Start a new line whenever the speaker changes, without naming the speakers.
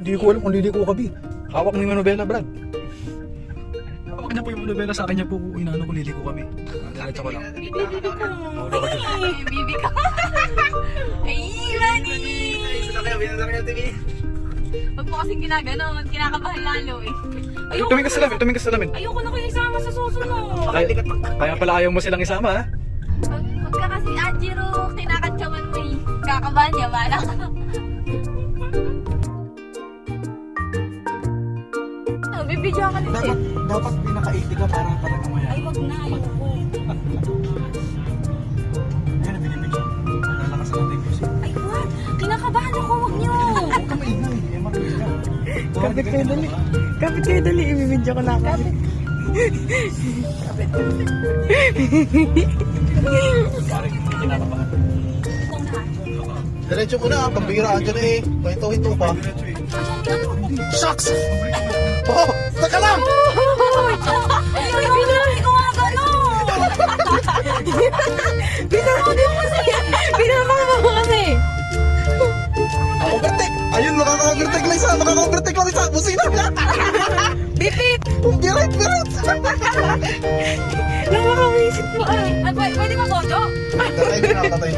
Hindi ko alam kung liliko ka, Bi. Hawak mo yung manobela, Brad. Hawak niya po yung manobela, sa akin niya po inaano kung liliko kami. Diretso ko lang.
Bibi ko.
Mawala ka dyan.
Ay, bibi ko. Ay, Lani! Huwag mo kasing ginaganon, kinakabahan lalo eh.
Tumingin ka sa lamin, tumingin ka sa lamin.
Ayoko na kayo isama sa susunod.
Kaya pala ayaw mo silang isama, ha?
Huwag ka kasi Anjiro, kinakantsawan mo eh. Kakabahan niya, bala ka. Bibidyo ka nito eh.
Dapat pinaka-80 ka para mamaya.
Ay, wag na, ayoko.
Ayan, binibidyo. Lalakas na natin yung music.
Ay, wag. Kinakabahan ako, wag niyo.
Huwag ka maingay, eh, matuloy ka.
Kapit kayo dali. Kapit kayo dali. Ibibidyo ko na ako.
Parang hindi kinakabahan.
Ikaw na.
Diretso mo na, pambira dyan eh. Hinto-hinto pa.
Diretso eh.
Shucks! Oh, taka lang!
Hindi ko nga gano'n.
Pinamama mo kasi.
Overtake! Ayun, makaka-overtake lang isa! Makaka-overtake lang isa! Busina!
Bipit.
Birit! Birit!
Nakakawisit mo ay.
Pwede ba bojo?
Tatay mo na, tatay.